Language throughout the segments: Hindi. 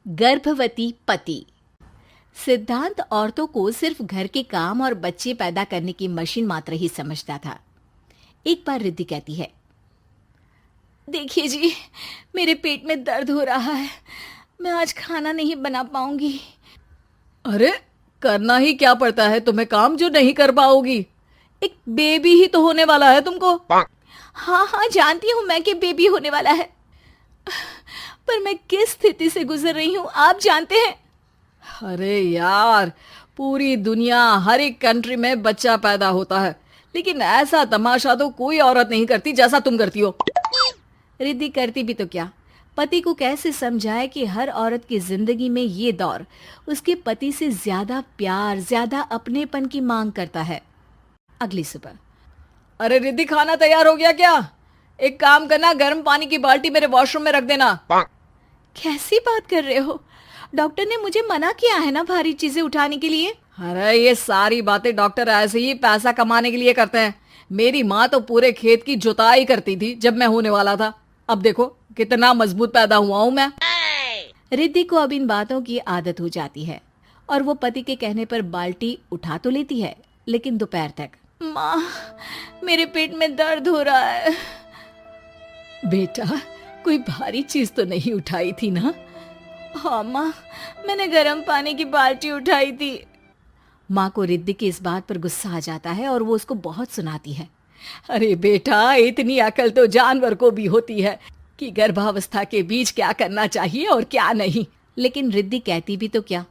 गर्भवती पति। सिद्धांत औरतों को सिर्फ घर के काम और बच्चे पैदा करने की मशीन मात्र ही समझता था। एक बार रिद्धि कहती है, देखिए जी, मेरे पेट में दर्द हो रहा है, मैं आज खाना नहीं बना पाऊंगी। अरे करना ही क्या पड़ता है तुम्हें काम जो नहीं कर पाओगी? एक बेबी ही तो होने वाला है तुमको। हाँ हाँ, जानती हूँ मैं कि बेबी होने वाला है, पर मैं किस स्थिति से गुजर रही हूँ आप जानते हैं। अरे यार, पूरी दुनिया हर एक कंट्री में बच्चा पैदा होता है, लेकिन ऐसा तमाशा तो कोई औरत नहीं करती जैसा तुम करती हो। रिद्धि करती भी तो क्या, पति को कैसे समझाए कि हर औरत की जिंदगी में ये दौर उसके पति से ज्यादा प्यार, ज्यादा अपनेपन की मांग करता है। अगली सुबह, अरे रिद्धि, खाना तैयार हो गया क्या? एक काम करना, गर्म पानी की बाल्टी मेरे वॉशरूम में रख देना। कैसी बात कर रहे हो? डॉक्टर ने मुझे मना किया है ना भारी चीजें उठाने के लिए। अरे ये सारी बातें डॉक्टर ऐसे ही पैसा कमाने के लिए करते हैं। मेरी माँ तो पूरे खेत की जुताई करती थी जब मैं होने वाला था। अब देखो कितना मजबूत पैदा हुआ हूँ मैं। रिद्धि को अब इन बातों की आदत हो जाती है और वो पति के कहने पर बाल्टी उठा तो लेती है, लेकिन दोपहर तक। माँ, मेरे पेट में दर्द हो रहा है। बेटा, कोई भारी चीज तो नहीं उठाई थी ना? हाँ माँ, मैंने गर्म पानी की बाल्टी उठाई थी। माँ को रिद्धि की इस बात पर गुस्सा आ जाता है और वो उसको बहुत सुनाती है। अरे बेटा, इतनी अकल तो जानवर को भी होती है कि गर्भावस्था के बीच क्या करना चाहिए और क्या नहीं। लेकिन रिद्धि कहती भी तो क्या।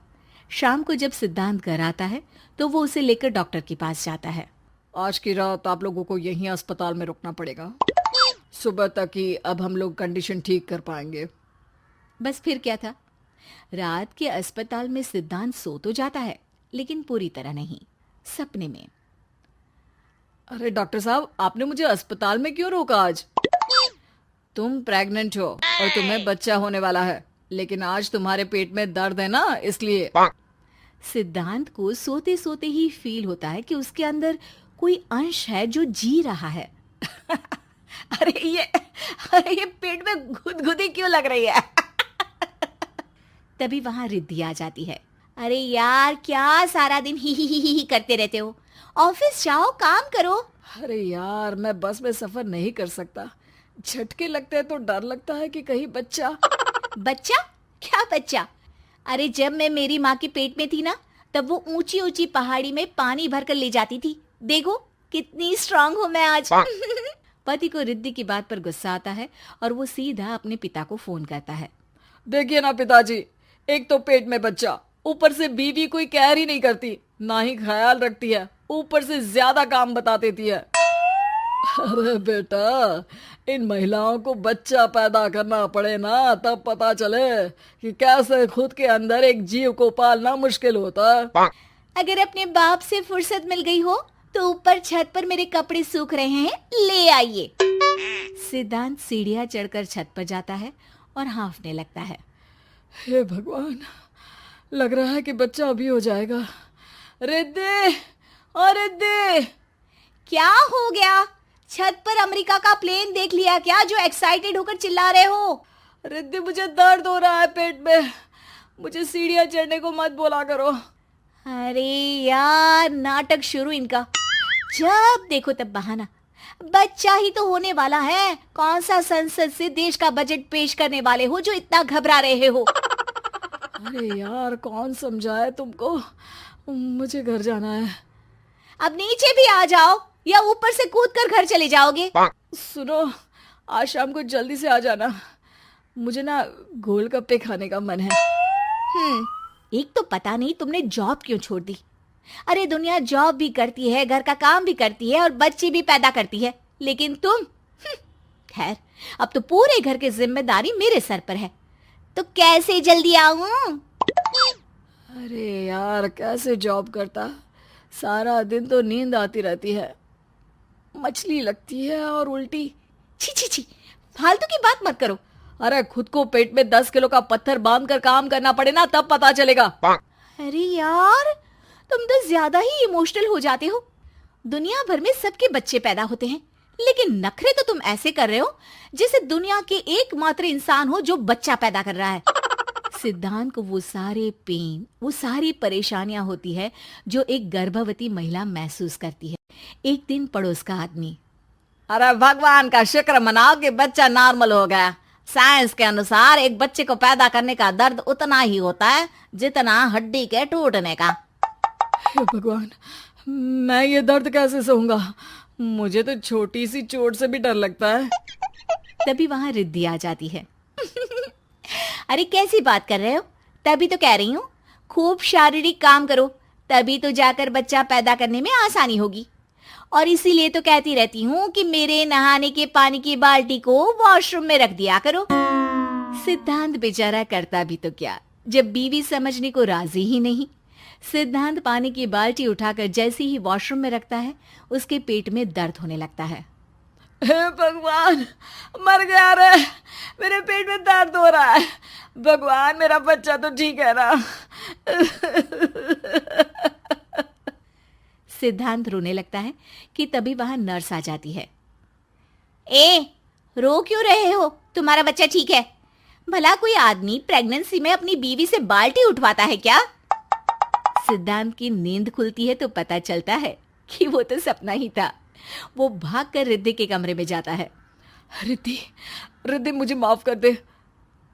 शाम को जब सिद्धांत घर आता है तो वो उसे लेकर डॉक्टर के पास जाता है। आज की रात आप लोगों को यहीं अस्पताल में रुकना पड़ेगा, सुबह तक ही अब हम लोग कंडीशन ठीक कर पाएंगे। बस फिर क्या था, रात के अस्पताल में सिद्धांत सो तो जाता है, लेकिन पूरी तरह नहीं, सपने में। अरे डॉक्टर साहब, आपने मुझे अस्पताल में क्यों रोका आज? तुम प्रेग्नेंट हो और तुम्हें बच्चा होने वाला है, लेकिन आज तुम्हारे पेट में दर्द है ना, इसलिए। सिद्धांत को सोते सोते ही फील होता है कि उसके अंदर कोई अंश है जो जी रहा है। अरे ये पेट में गुदगुदी क्यों लग रही है? तभी वहां रिद्धि आ जाती है। अरे यार, क्या सारा दिन ही करते रहते हो? ऑफिस जाओ, काम करो। अरे यार, मैं बस में सफर नहीं कर सकता। झटके लगते हैं तो डर लगता है कि कहीं बच्चा। बच्चा? क्या बच्चा? अरे जब मैं मेरी माँ के पेट में थी ना, तब वो ऊंची ऊंची पहाड़ी में पानी भर कर ले जाती थी। देखो कितनी स्ट्रांग हूँ मैं आज। पति को रिद्धि की बात पर गुस्सा आता है और वो सीधा अपने पिता को फोन करता है। देखिए ना पिताजी, एक तो पेट में बच्चा, ऊपर से बीवी कोई केयर ही नहीं करती, ना ही ख्याल रखती है, ऊपर से ज्यादा काम बता देती है। अरे बेटा, इन महिलाओं को बच्चा पैदा करना पड़े ना, तब पता चले कि कैसे खुद के अंदर एक जीव को पालना मुश्किल होता है। अगर अपने बाप से फुर्सत मिल गई हो तो ऊपर छत पर मेरे कपड़े सूख रहे हैं, ले आइए। सिद्धांत सीढ़ियां चढ़कर छत पर जाता है और हांफने लगता है। हे भगवान, लग रहा है कि बच्चा अभी हो जाएगा। रिद्धि, और रिद्धि। क्या हो गया? छत पर अमेरिका का प्लेन देख लिया क्या जो एक्साइटेड होकर चिल्ला रहे हो? रिद्धि, मुझे दर्द हो रहा है पेट में, मुझे सीढ़ियां चढ़ने को मत बोला करो। अरे यार, नाटक शुरू इनका। जब देखो तब बहाना। बच्चा ही तो होने वाला है, कौन सा संसद से देश का बजट पेश करने वाले हो जो इतना घबरा रहे हो? अरे यार, कौन समझाए तुमको, मुझे घर जाना है। अब नीचे भी आ जाओ या ऊपर से कूद कर घर चले जाओगे? सुनो, आज शाम को जल्दी से आ जाना, मुझे ना गोलगप्पे खाने का मन है। एक तो पता नहीं तुमने जॉब क्यों छोड़ दी। अरे दुनिया जॉब भी करती है, घर का काम भी करती है और बच्चे भी पैदा करती है, लेकिन तुम। खैर, अब तो पूरे घर की जिम्मेदारी मेरे सर पर है, तो कैसे जल्दी आऊं? अरे यार, कैसे जॉब करता, सारा दिन तो नींद आती रहती है, मछली लगती है और उल्टी। छी छी छी, फालतू की बात मत करो। अरे खुद को पेट में 10 किलो का पत्थर बांध कर काम करना पड़े ना, तब पता चलेगा। अरे यार, तुम तो ज्यादा ही इमोशनल हो जाते हो। दुनिया भर में सबके बच्चे पैदा होते हैं, लेकिन नखरे तो तुम ऐसे कर रहे हो जैसे दुनिया के एकमात्र इंसान हो जो बच्चा पैदा कर रहा है। सिद्धांत को वो सारे पेन, वो सारी परेशानियां होती है जो एक गर्भवती महिला महसूस करती है। एक दिन पड़ोस का आदमी, अरे भगवान का शुक्र मनाओ कि बच्चा नॉर्मल हो गया। साइंस के अनुसार एक बच्चे को पैदा करने का दर्द उतना ही होता है जितना हड्डी के टूटने का। हे भगवान, मैं ये दर्द कैसे सहूंगा? मुझे तो छोटी सी चोट से भी डर लगता है। तभी वहां रिद्धि आ जाती है। अरे कैसी बात कर रहे हो? तभी तो कह रही हूँ, खूब शारीरिक काम करो, तभी तो जाकर बच्चा पैदा करने में आसानी होगी। और इसीलिए तो कहती रहती हूँ कि मेरे नहाने के पानी की बाल्टी को वॉशरूम में रख दिया करो। सिद्धांत बेचारा करता भी तो क्या, जब बीवी समझने को राजी ही नहीं। सिद्धांत पानी की बाल्टी उठाकर जैसे ही वॉशरूम में रखता है, उसके पेट में दर्द होने लगता है। हे भगवान, मर गया रे, मेरे पेट में दर्द हो रहा है। भगवान, मेरा बच्चा तो ठीक है ना? सिद्धांत रोने लगता है कि तभी वहां नर्स आ जाती है। ए, रो क्यों रहे हो? तुम्हारा बच्चा ठीक है। भला कोई आदमी प्रेगनेंसी में अपनी बीवी से बाल्टी उठवाता है क्या? सिद्धांत की नींद खुलती है तो पता चलता है कि वो तो सपना ही था। वो भागकर रिद्धि के कमरे में जाता है। रिद्धि, रिद्धि, मुझे माफ कर दे।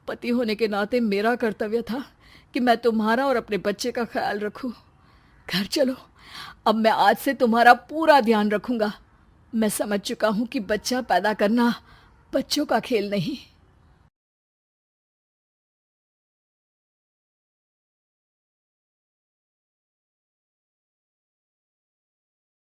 पति होने के नाते मेरा कर्तव्य था कि मैं तुम्हारा और अपने बच्चे का ख्याल रखूं। घर चलो, अब मैं आज से तुम्हारा पूरा ध्यान रखूंगा। मैं समझ चुका हूं कि बच्चा पैदा करना बच्चों का खेल नहीं।